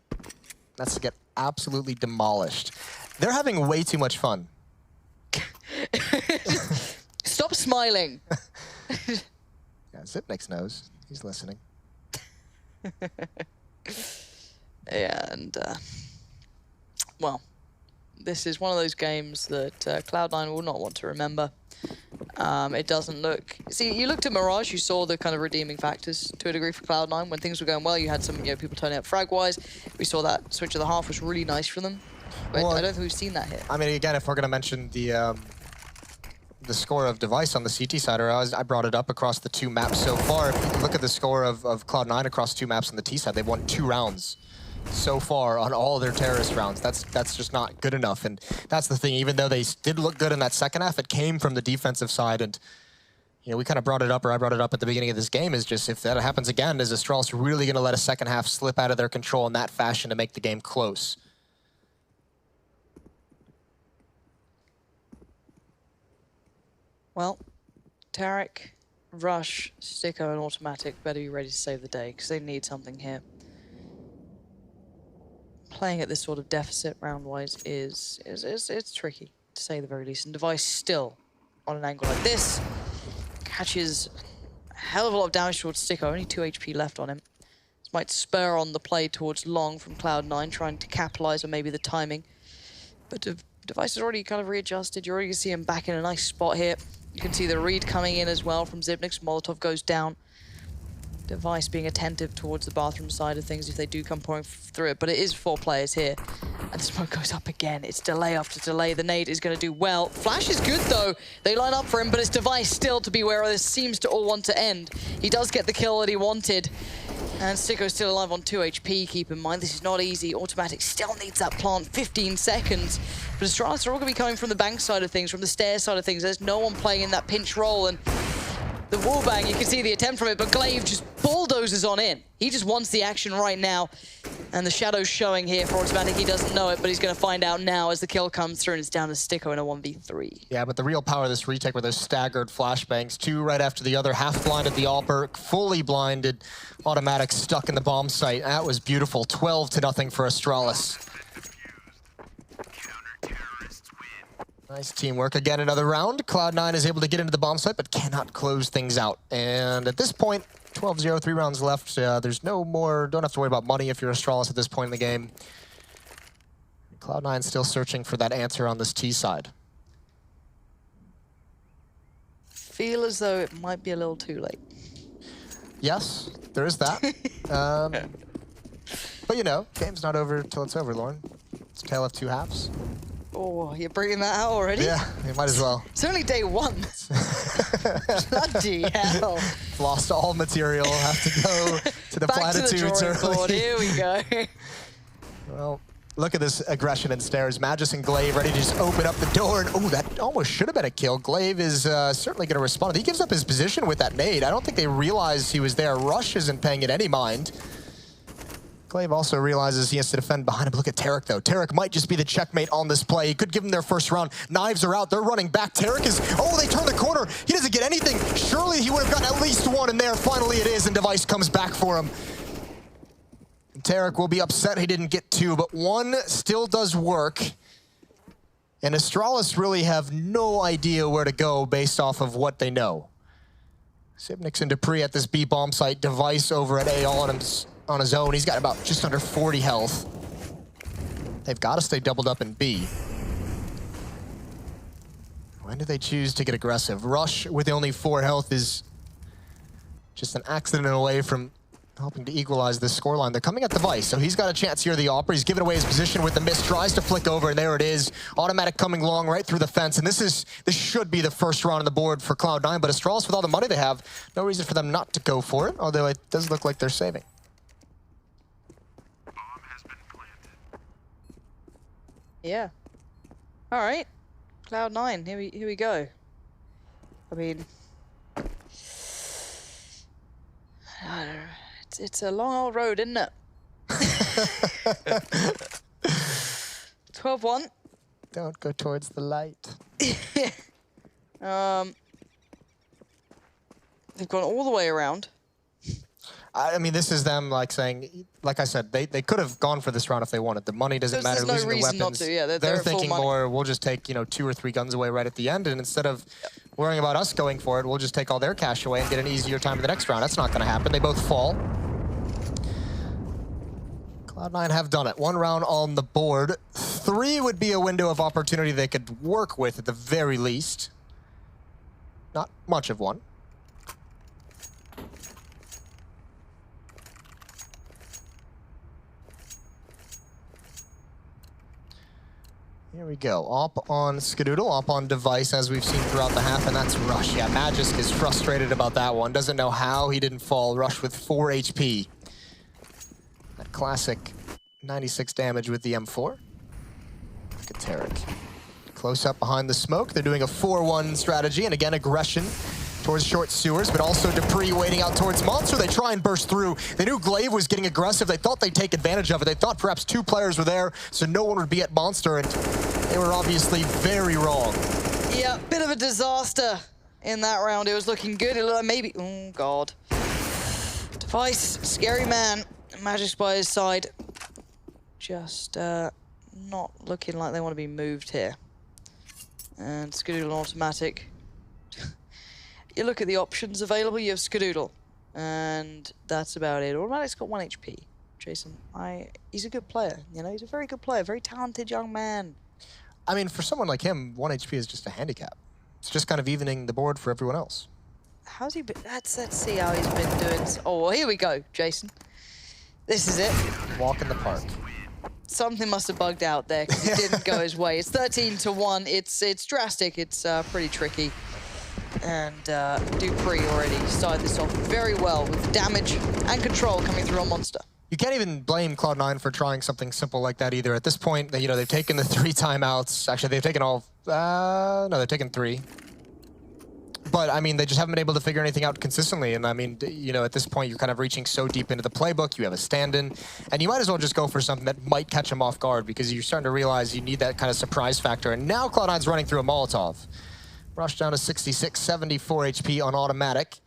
That's to get absolutely demolished. They're having way too much fun. Stop smiling. Yeah, Zipnix knows. He's listening. Yeah, and well, this is one of those games that Cloud9 will not want to remember. It doesn't look... See, you looked at Mirage, you saw the kind of redeeming factors to a degree for Cloud9. When things were going well, you had some people turning up frag-wise. We saw that switch of the half was really nice for them. But well, I don't think we've seen that here. I mean, again, if we're going to mention the score of Device on the CT side, or I brought it up across the 2 maps so far. If you look at the score of Cloud9 across 2 maps on the T side, they've won 2 rounds so far on all their terrorist rounds. That's just not good enough, and that's the thing. Even though they did look good in that second half, it came from the defensive side, and you know, we kind of brought it up, or I brought it up at the beginning of this game, is just if that happens again, is Astralis really going to let a second half slip out of their control in that fashion to make the game close? Well, Tarek, Rush, Sticko, and Automatic better be ready to save the day, because they need something here. Playing at this sort of deficit round-wise is tricky, to say the very least. And Device still on an angle like this catches a hell of a lot of damage towards Sticko. Only 2 HP left on him. This might spur on the play towards Long from Cloud9, trying to capitalize on maybe the timing. But Device is already kind of readjusted. You're already going to see him back in a nice spot here. You can see the read coming in as well from Zipnix. Molotov goes down. Device being attentive towards the bathroom side of things if they do come pouring through it. But it is 4 players here. And the smoke goes up again. It's delay after delay. The nade is going to do well. Flash is good, though. They line up for him, but it's Device still to be where this seems to all want to end. He does get the kill that he wanted. And Sicko's still alive on 2 HP, keep in mind. This is not easy. Automatic still needs that plant, 15 seconds. But Astralis are all going to be coming from the bank side of things, from the stair side of things. There's no one playing in that pinch role, and the wallbang, you can see the attempt from it, but Glaive just bulldozes on in. He just wants the action right now. And the shadow's showing here for Automatic. He doesn't know it, but he's going to find out now as the kill comes through, and it's down to Sticko in a 1v3. Yeah, but the real power of this retake were those staggered flashbangs, two right after the other, half blinded the Alper, fully blinded, Automatic stuck in the bomb site. That was beautiful, 12-0 for Astralis. Nice teamwork. Again, another round. Cloud9 is able to get into the bomb site, but cannot close things out. And at this point, 12-0, 3 rounds left. There's no more, don't have to worry about money if you're Astralis at this point in the game. Cloud9 still searching for that answer on this T side. Feel as though it might be a little too late. Yes, there is that. But you know, game's not over till it's over, Lauren. It's a tale of two halves. Oh, you're bringing that out already? Yeah, you might as well. It's only day 1. Bloody hell. Lost all material, have to go to the Back platitudes to the drawing early. board. Here we go. Well, look at this aggression and stares. Magus and Glaive ready to just open up the door. And oh, that almost should have been a kill. Glaive is certainly going to respond. He gives up his position with that nade. I don't think they realized he was there. Rush isn't paying it any mind. Glaive also realizes he has to defend behind him. Look at Tarek, though. Tarek might just be the checkmate on this play. He could give him their first round. Knives are out. They're running back. Tarek is... Oh, they turn the corner. He doesn't get anything. Surely he would have gotten at least one in there. Finally it is, and Device comes back for him. And Tarek will be upset he didn't get 2, but 1 still does work. And Astralis really have no idea where to go based off of what they know. Sibnix and Dupree at this B bomb site. Device over at A on his own. He's got about just under 40 health. They've got to stay doubled up in B. When do they choose to get aggressive? Rush with only 4 health is just an accident away from helping to equalize this scoreline. They're coming at Device, so he's got a chance here. The Opera, he's giving away his position with the miss, tries to flick over, and there it is. Automatic coming long right through the fence, and this should be the first round on the board for Cloud9, but Astralis, with all the money they have, no reason for them not to go for it, although it does look like they're saving. Yeah. All right. Cloud9, here we go. I mean, I don't know. It's a long old road, isn't it? 12-1. Don't go towards the light. They've gone all the way around. I mean, this is them like saying, like I said, they could have gone for this round if they wanted. The money doesn't matter. There's no losing the reason weapons. not to. Yeah, they're thinking more, we'll just take 2 or 3 guns away right at the end, and instead of worrying about us going for it, we'll just take all their cash away and get an easier time in the next round. That's not going to happen. They both fall. Cloud9 have done it. 1 round on the board. 3 would be a window of opportunity they could work with at the very least. Not much of one. Here we go. Up on Skadoodle, up on Device, as we've seen throughout the half, and that's Rush. Yeah, Magisk is frustrated about that one. Doesn't know how he didn't fall. Rush with 4 HP. That classic 96 damage with the M4. Look at Tarek. Close up behind the smoke. They're doing a 4-1 strategy, and again, aggression towards short sewers, but also Dupree waiting out towards Monster. They try and burst through. They knew Glaive was getting aggressive. They thought they'd take advantage of it. They thought perhaps 2 players were there, so no one would be at Monster, and they were obviously very wrong. Yeah, bit of a disaster in that round. It was looking good. It looked like maybe... Oh, God. Device, scary man. Magisk by his side. Just not looking like they want to be moved here. And Skadoodle Automatic. You look at the options available, you have Skadoodle. And that's about it. Automatic's got 1 HP. Jason, he's a good player. You know, he's a very good player, very talented young man. I mean, for someone like him, 1 HP is just a handicap. It's just kind of evening the board for everyone else. How's he been? Let's see how he's been doing. Oh, well, here we go, Jason. This is it. Walk in the park. Something must have bugged out there because it didn't go his way. It's 13-1. It's drastic. It's pretty tricky. And Dupree already started this off very well with damage and control coming through on Monster. You can't even blame Cloud9 for trying something simple like that either. At this point, you know, they've taken the 3 timeouts. Actually, they've taken all... no, they've taken 3. But, I mean, they just haven't been able to figure anything out consistently. And, I mean, you know, at this point, you're kind of reaching so deep into the playbook. You have a stand-in. And you might as well just go for something that might catch them off guard because you're starting to realize you need that kind of surprise factor. And now Cloud9's running through a Molotov. Rush down to 66, 74 HP on automatic.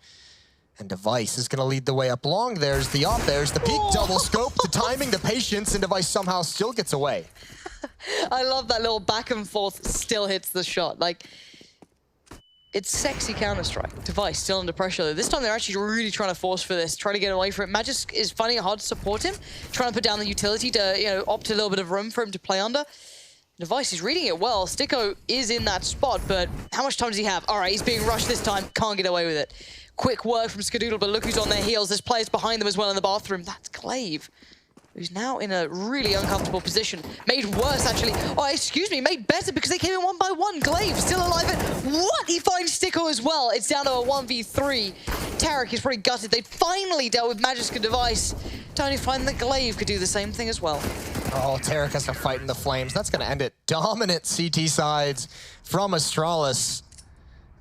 And Device is going to lead the way up long. There's the op, there's the peek, double scope, the timing, the patience, and Device somehow still gets away. I love that little back and forth, still hits the shot. Like, it's sexy Counter-Strike. Device still under pressure though. This time they're actually really trying to force for this, trying to get away from it. Magisk is finding it hard to support him, trying to put down the utility to, you know, opt a little bit of room for him to play under. Device is reading it well. Sticko is in that spot, but how much time does he have? All right, he's being rushed this time. Can't get away with it. Quick work from Skadoodle, but look who's on their heels. There's players behind them as well in the bathroom. That's Glaive, who's now in a really uncomfortable position. Made worse, actually. Oh, excuse me, made better because they came in 1 by 1. Glaive still alive. What? He finds Sticko as well. It's down to a 1v3. Tarek is pretty gutted. They finally dealt with Magisk and Device. To only find that Glaive could do the same thing as well. Oh, Tarek has to fight in the flames. That's going to end it. Dominant CT sides from Astralis.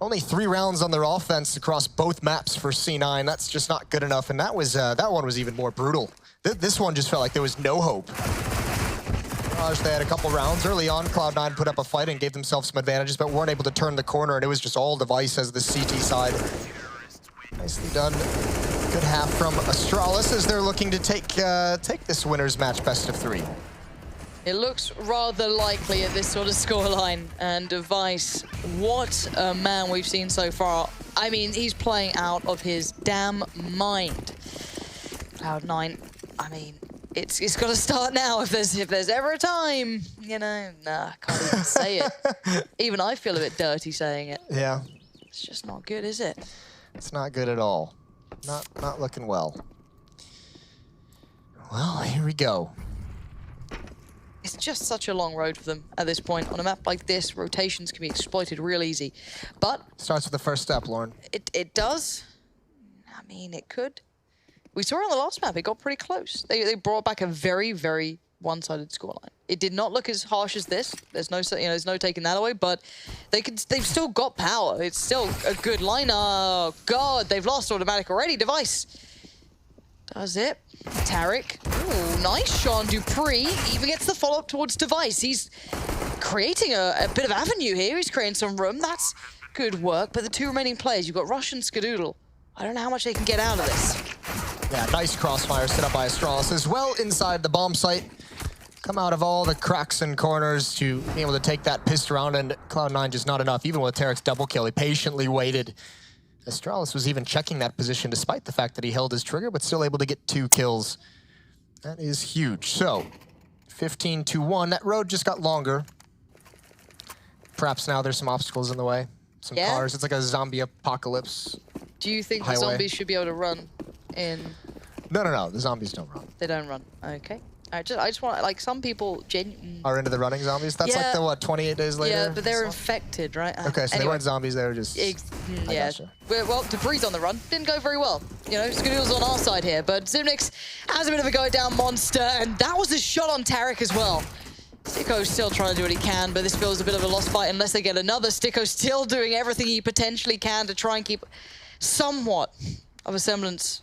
Only 3 rounds on their offense across both maps for C9. That's just not good enough. And that one was even more brutal. This one just felt like there was no hope. They had a couple rounds early on. Cloud9 put up a fight and gave themselves some advantages, but weren't able to turn the corner, and it was just all Device as the CT side. Nicely done. Good half from Astralis as they're looking to take this winner's match best of 3. It looks rather likely at this sort of scoreline. And Device, what a man we've seen so far. I mean, he's playing out of his damn mind. Cloud9, I mean, it's got to start now. If there's ever a time, you know, nah, can't even say it. Even I feel a bit dirty saying it. Yeah. It's just not good, is it? It's not good at all. Not looking well. Well, here we go. It's just such a long road for them at this point. On a map like this, rotations can be exploited real easy. But starts with the first step, Lauren. It does. I mean, it could. We saw it on the last map. It got pretty close. They brought back a very, very one-sided scoreline. It did not look as harsh as this. There's no, there's no taking that away. But they've still got power. It's still a good line. Oh God, they've lost automatic already. Device does it. Tarek. Ooh, nice shot on Dupree. Even gets the follow-up towards Device. He's creating a bit of avenue here. He's creating some room. That's good work. But the 2 remaining players, you've got Rush and Skadoodle. I don't know how much they can get out of this. Yeah, nice crossfire set up by Astralis as well inside the bomb site. Come out of all the cracks and corners to be able to take that pissed round, and Cloud9 just not enough. Even with Tarek's double kill, he patiently waited. Astralis was even checking that position despite the fact that he held his trigger, but still able to get 2 kills. That is huge. So, 15-1. That road just got longer. Perhaps now there's some obstacles in the way. Some cars. It's like a zombie apocalypse. Do you think highway. The zombies should be able to run in? No. The zombies don't run. They don't run. Okay. I just want, like, some people are into the running zombies? That's like the, what, 28 days later? Yeah, but they're infected, right? Okay, so anyway. They weren't zombies, they were just... yeah. Gotcha. Well, Dupree's on the run. Didn't go very well. You know, Skadoodle's on our side here, but Zipnix has a bit of a go down Monster, and that was a shot on Tarek as well. Sticko's still trying to do what he can, but this feels a bit of a lost fight unless they get another. Sticko's still doing everything he potentially can to try and keep somewhat of a semblance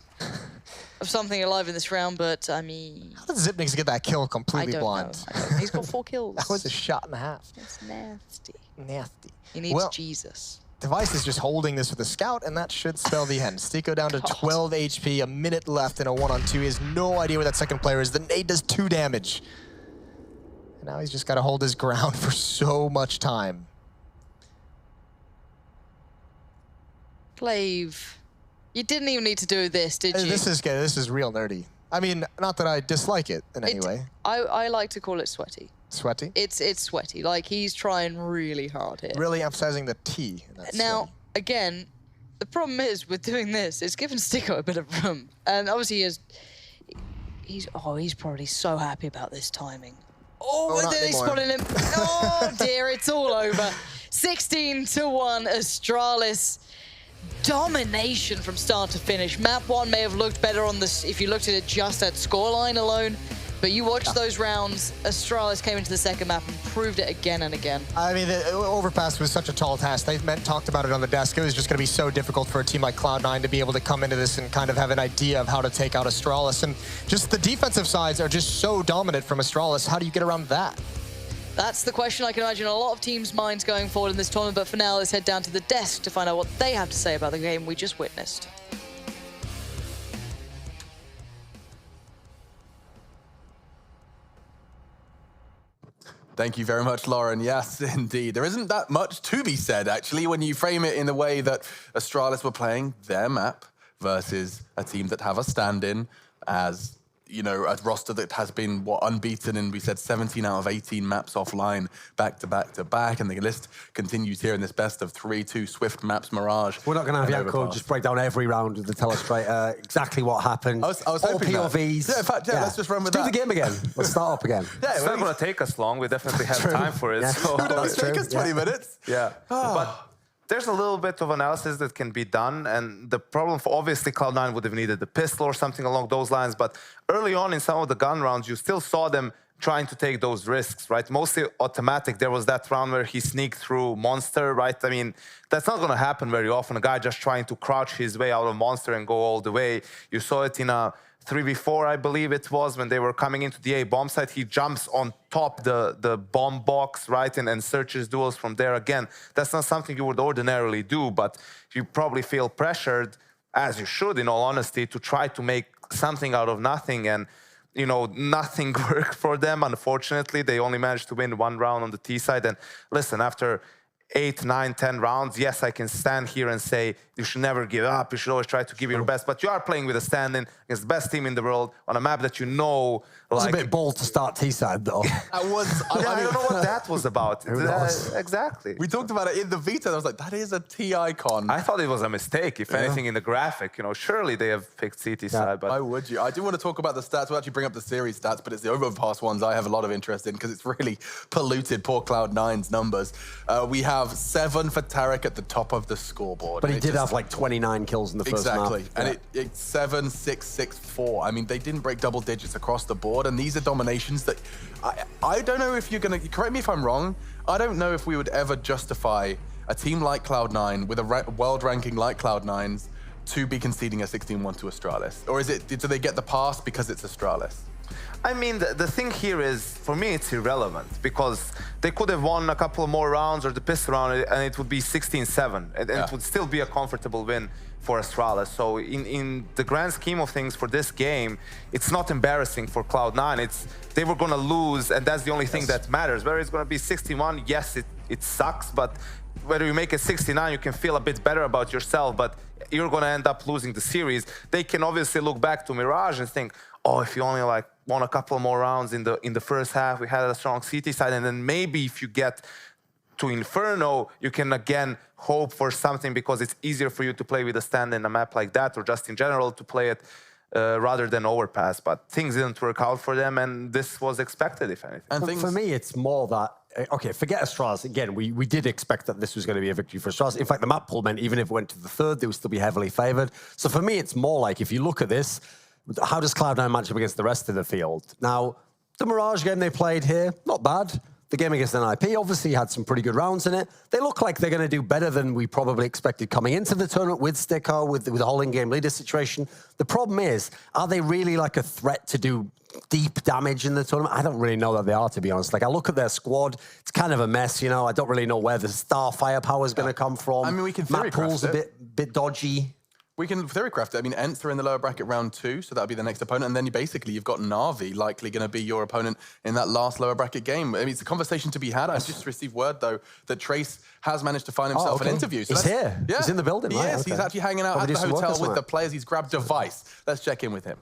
of something alive in this round, but I mean... How did Zipnix get that kill completely blind? I don't know. He's got 4 kills. That was a shot and a half. It's nasty. Nasty. He needs Jesus. Device is just holding this with a scout, and that should spell the end. Sticko down to 12 HP, a minute left in a 1-on-2. He has no idea where that second player is. The nade does 2 damage. And now he's just got to hold his ground for so much time. Glaive. You didn't even need to do this, did you? This is good. This is real nerdy. I mean, not that I dislike it in any way. I like to call it sweaty. Sweaty? It's sweaty. Like, he's trying really hard here. Really emphasizing the T. Now, again, the problem is with doing this, it's giving Sticko a bit of room. And obviously he's probably so happy about this timing. Oh, and then they spotted him. Oh dear, it's all over. 16-1 Astralis. domination from start to finish. Map 1 may have looked better on this if you looked at it just at scoreline alone, but you watched those rounds, Astralis came into the second map and proved it again and again. I mean, the Overpass was such a tall task. They talked about it on the desk. It was just going to be so difficult for a team like Cloud9 to be able to come into this and kind of have an idea of how to take out Astralis. And just the defensive sides are just so dominant from Astralis. How do you get around that? That's the question I can imagine a lot of teams' minds going forward in this tournament, but for now, let's head down to the desk to find out what they have to say about the game we just witnessed. Thank you very much, Lauren. Yes, indeed. There isn't that much to be said, actually, when you frame it in the way that Astralis were playing their map versus a team that have a stand-in as, you know, a roster that has been, what, unbeaten, and we said 17 out of 18 maps offline, back to back to back, and the list continues here in this best of 3-2 Swift maps Mirage. We're not going to have Yanko just break down every round with the tell us straight exactly what happened. I was all hoping POVs. Yeah, in fact, yeah, let's just run with do that. the game again. Let's start up again. Yeah, It's not going to take us long. We definitely have time for it. Yeah. So. It would take us 20 minutes. Yeah, but there's a little bit of analysis that can be done, and the problem for obviously Cloud9 would have needed a pistol or something along those lines, but early on in some of the gun rounds, you still saw them trying to take those risks, right? Mostly automatic. There was that round where he sneaked through Monster, right? I mean, that's not going to happen very often. A guy just trying to crouch his way out of Monster and go all the way. You saw it in a 3v4, I believe it was, when they were coming into the A bomb site. He jumps on top the bomb box, right, and searches duels from there. Again, that's not something you would ordinarily do, but you probably feel pressured, as you should, in all honesty, to try to make something out of nothing. And, you know, nothing worked for them, unfortunately. They only managed to win one round on the T side. And listen, after 8, 9, 10 rounds, yes, I can stand here and say you should never give up. You should always try to give your best. But you are playing with a stand-in against the best team in the world on a map that you know. It was like, a bit bold to start T-side, though. That was, I don't know what that was about. knows? Exactly. We talked about it in the Vita. I was like, that is a T icon. I thought it was a mistake, if anything, in the graphic. You know, surely they have picked CT side, but Why would you? I do want to talk about the stats. We'll actually bring up the series stats, but it's the Overpass ones I have a lot of interest in because it's really polluted poor Cloud9's numbers. We have 7 for Tarek at the top of the scoreboard. But he did have like 29 kills in the first map. Exactly. And it's 7, 6, 6, 4. I mean, they didn't break double digits across the board, and these are dominations that I don't know if you're going to, correct me if I'm wrong, I don't know if we would ever justify a team like Cloud9 with a world ranking like Cloud9's to be conceding a 16-1 to Astralis. Or is it, do they get the pass because it's Astralis? I mean, the thing here is, for me, it's irrelevant because they could have won a couple more rounds or the pistol round and it would be 16-7 and it would still be a comfortable win for Astralis. So in the grand scheme of things for this game, it's not embarrassing for Cloud9. They were going to lose, and that's the only thing that matters. Whether it's going to be 61, yes, it sucks, but whether you make it 69, you can feel a bit better about yourself, but you're going to end up losing the series. They can obviously look back to Mirage and think, oh, if you only like won a couple more rounds in the first half, we had a strong CT side, and then maybe if you get to Inferno, you can again hope for something because it's easier for you to play with a stand in a map like that, or just in general to play it rather than Overpass. But things didn't work out for them, and this was expected, if anything. And for me, it's more that, okay, forget Astralis. Again, we did expect that this was going to be a victory for Astralis. In fact, the map pool meant even if it went to the third, they would still be heavily favored. So for me, it's more like, if you look at this, how does Cloud9 match up against the rest of the field? Now, the Mirage game they played here, not bad. The game against NIP obviously had some pretty good rounds in it. They look like they're going to do better than we probably expected coming into the tournament with Sticker, with the whole in-game leader situation. The problem is, are they really like a threat to do deep damage in the tournament? I don't really know that they are, to be honest. Like, I look at their squad, it's kind of a mess, you know. I don't really know where the star firepower is going to come from. I mean, we can map pool's a bit dodgy. We can theorycraft it. I mean, Ents are in the lower bracket round 2, so that'll be the next opponent. And then you've got Na'Vi likely going to be your opponent in that last lower bracket game. I mean, it's a conversation to be had. I just received word, though, that Trace has managed to find himself an interview. So he's here. Yeah. He's in the building, right? Yes, he's actually hanging out at the hotel with the players. He's grabbed a device. Let's check in with him.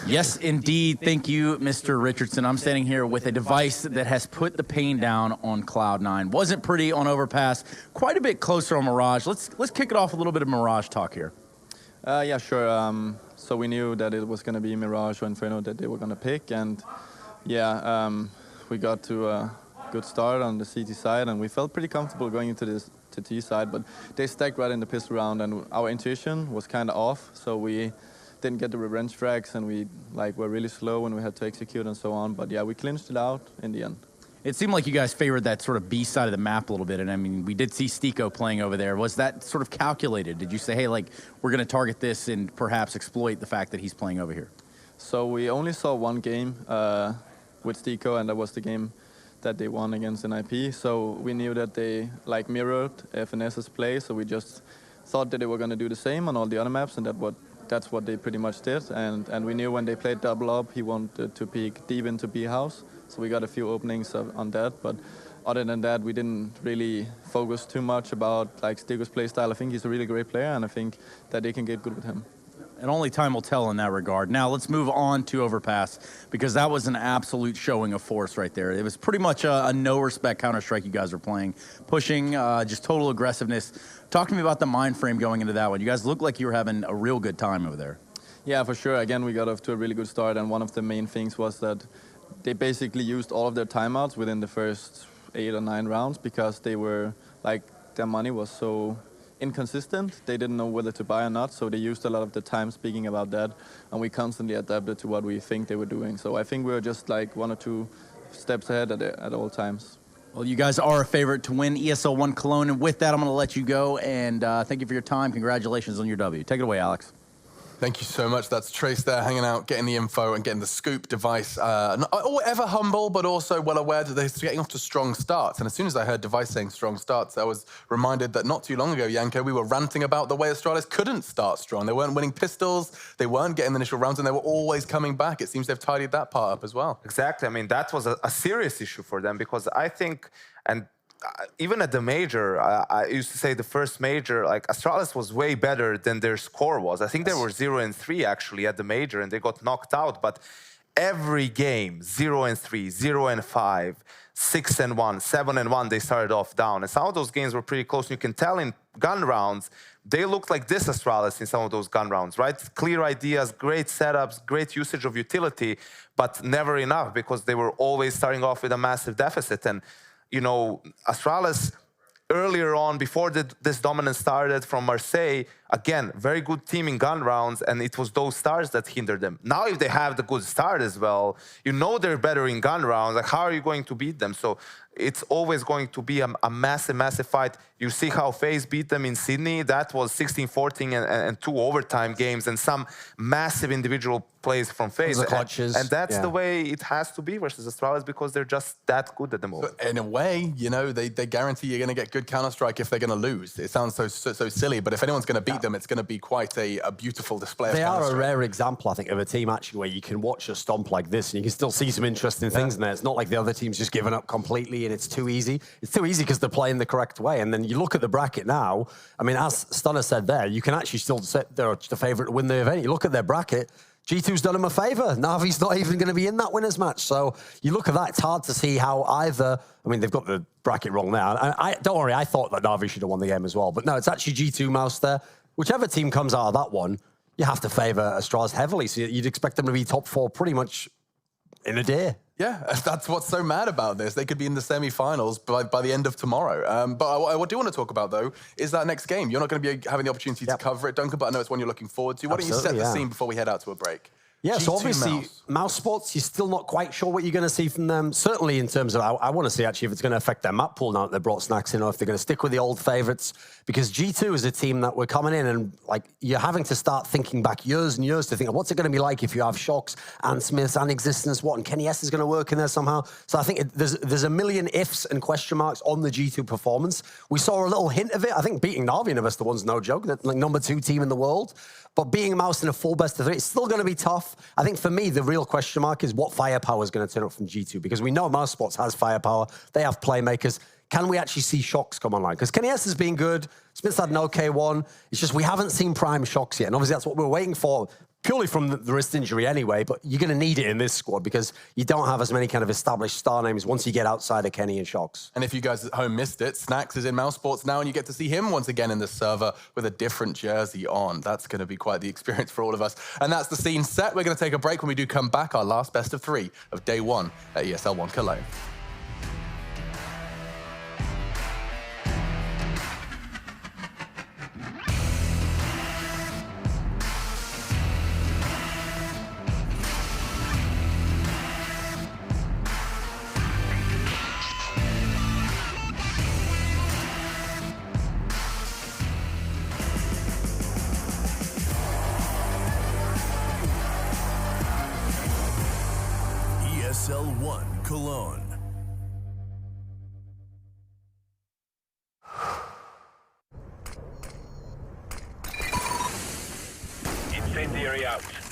Yes, indeed. Thank you, Mr. Richardson. I'm standing here with a device that has put the pain down on Cloud9. Wasn't pretty on Overpass, quite a bit closer on Mirage. Let's kick it off with a little bit of Mirage talk here. Yeah, sure. So we knew that it was going to be Mirage or Inferno that they were going to pick, and yeah, we got to good start on the CT side, and we felt pretty comfortable going into this to T side, but they stacked right in the pistol round, and our intuition was kind of off, so we didn't get the revenge frags, and we were really slow when we had to execute and so on. But yeah, we clinched it out in the end. It seemed like you guys favored that sort of B side of the map a little bit, and I mean, we did see Stiko playing over there. Was that sort of calculated? Did you say, hey, like, we're going to target this and perhaps exploit the fact that he's playing over here? So we only saw one game with Stiko, and that was the game that they won against NIP. So we knew that they mirrored FNS's play, so we just thought that they were going to do the same on all the other maps, and that's what they pretty much did. And we knew when they played double up, he wanted to peek deep into B house. So we got a few openings on that. But other than that, we didn't really focus too much about Stiko's play style. I think he's a really great player, and I think that they can get good with him. And only time will tell in that regard. Now let's move on to Overpass, because that was an absolute showing of force right there. It was pretty much a no-respect Counter-Strike you guys were playing, pushing, just total aggressiveness. Talk to me about the mind frame going into that one. You guys looked like you were having a real good time over there. Yeah, for sure. Again, we got off to a really good start, and one of the main things was that they basically used all of their timeouts within the first 8 or 9 rounds, because they were, their money was so inconsistent. They didn't know whether to buy or not, so they used a lot of the time speaking about that, and we constantly adapted to what we think they were doing. So I think we were just 1 or 2 steps ahead at all times. Well, you guys are a favorite to win ESL One Cologne, and with that, I'm going to let you go, and thank you for your time. Congratulations on your W. Take it away, Alex. Thank you so much. That's Trace there, hanging out, getting the info and getting the scoop. Device, not ever humble, but also well aware that they're getting off to strong starts. And as soon as I heard Device saying strong starts, I was reminded that not too long ago, Janko, we were ranting about the way Astralis couldn't start strong. They weren't winning pistols, they weren't getting the initial rounds, and they were always coming back. It seems they've tidied that part up as well. Exactly. I mean, that was a serious issue for them, because I think, and even at the major, I used to say the first major, Astralis was way better than their score was. I think they were 0-3 actually at the major, and they got knocked out. But every game, 0-3, 0-5, 6-1, 7-1, they started off down. And some of those games were pretty close. You can tell in gun rounds, they looked like this Astralis in some of those gun rounds, right? Clear ideas, great setups, great usage of utility, but never enough, because they were always starting off with a massive deficit. And you know, Astralis, earlier on, before this dominance started from Marseille, again, very good team in gun rounds, and it was those stars that hindered them. Now, if they have the good start as well, you know they're better in gun rounds. How are you going to beat them? So it's always going to be a massive, massive fight. You see how FaZe beat them in Sydney. That was 16-14 and 2 overtime games and some massive individual plays from FaZe. And that's the way it has to be versus Astralis, because they're just that good at the moment. So in a way, you know, they guarantee you're going to get good Counter-Strike if they're going to lose. It sounds so silly, but if anyone's going to beat them, it's going to be quite a beautiful display of Counter-Strike. They are a rare example, I think, of a team actually where you can watch a stomp like this and you can still see some interesting things in there. It's not like the other team's just given up completely and it's too easy. It's too easy because they're playing the correct way. And then you look at the bracket now, I mean, as Stunner said there, you can actually still say they're the favourite to win the event. You look at their bracket, G2's done them a favour. Navi's not even going to be in that winners match. So you look at that, it's hard to see how either, I mean, they've got the bracket wrong now. Don't worry, I thought that Navi should have won the game as well. But no, it's actually G2 Mouse there. Whichever team comes out of that one, you have to favour Astralis heavily. So you'd expect them to be top 4 pretty much in a day. Yeah, that's what's so mad about this. They could be in the semi-finals by the end of tomorrow. But what I do want to talk about, though, is that next game. You're not going to be having the opportunity to cover it, Duncan, but I know it's one you're looking forward to. Why don't you set the scene before we head out to a break? Yeah, so G2 obviously, Mouse Sports, you're still not quite sure what you're going to see from them. Certainly in terms of, I want to see actually if it's going to affect their map pool now that they brought Snacks in, or if they're going to stick with the old favourites. Because G2 is a team that we're coming in and like you're having to start thinking back years and years to think, what's it going to be like if you have Shocks and Smiths and Existence? What, and Kenny S is going to work in there somehow? So I think there's a million ifs and question marks on the G2 performance. We saw a little hint of it. I think beating Navi in the best of one's no joke. They're like #2 team in the world. But being Mouse in a full best of 3, it's still going to be tough. I think for me, the real question mark is what firepower is going to turn up from G2, because we know Mouse Sports has firepower. They have playmakers. Can we actually see Shocks come online? Because Kenny S has been good. Smith's had an okay one. It's just we haven't seen prime Shocks yet. And obviously that's what we're waiting for, purely from the wrist injury anyway. But you're going to need it in this squad because you don't have as many kind of established star names once you get outside of Kenny and Shocks. And if you guys at home missed it, Snacks is in Mouse Sports now, and you get to see him once again in the server with a different jersey on. That's going to be quite the experience for all of us. And that's the scene set. We're going to take a break. When we do come back, our last best of 3 of day 1 at ESL One Cologne. Cologne. Incendiary out.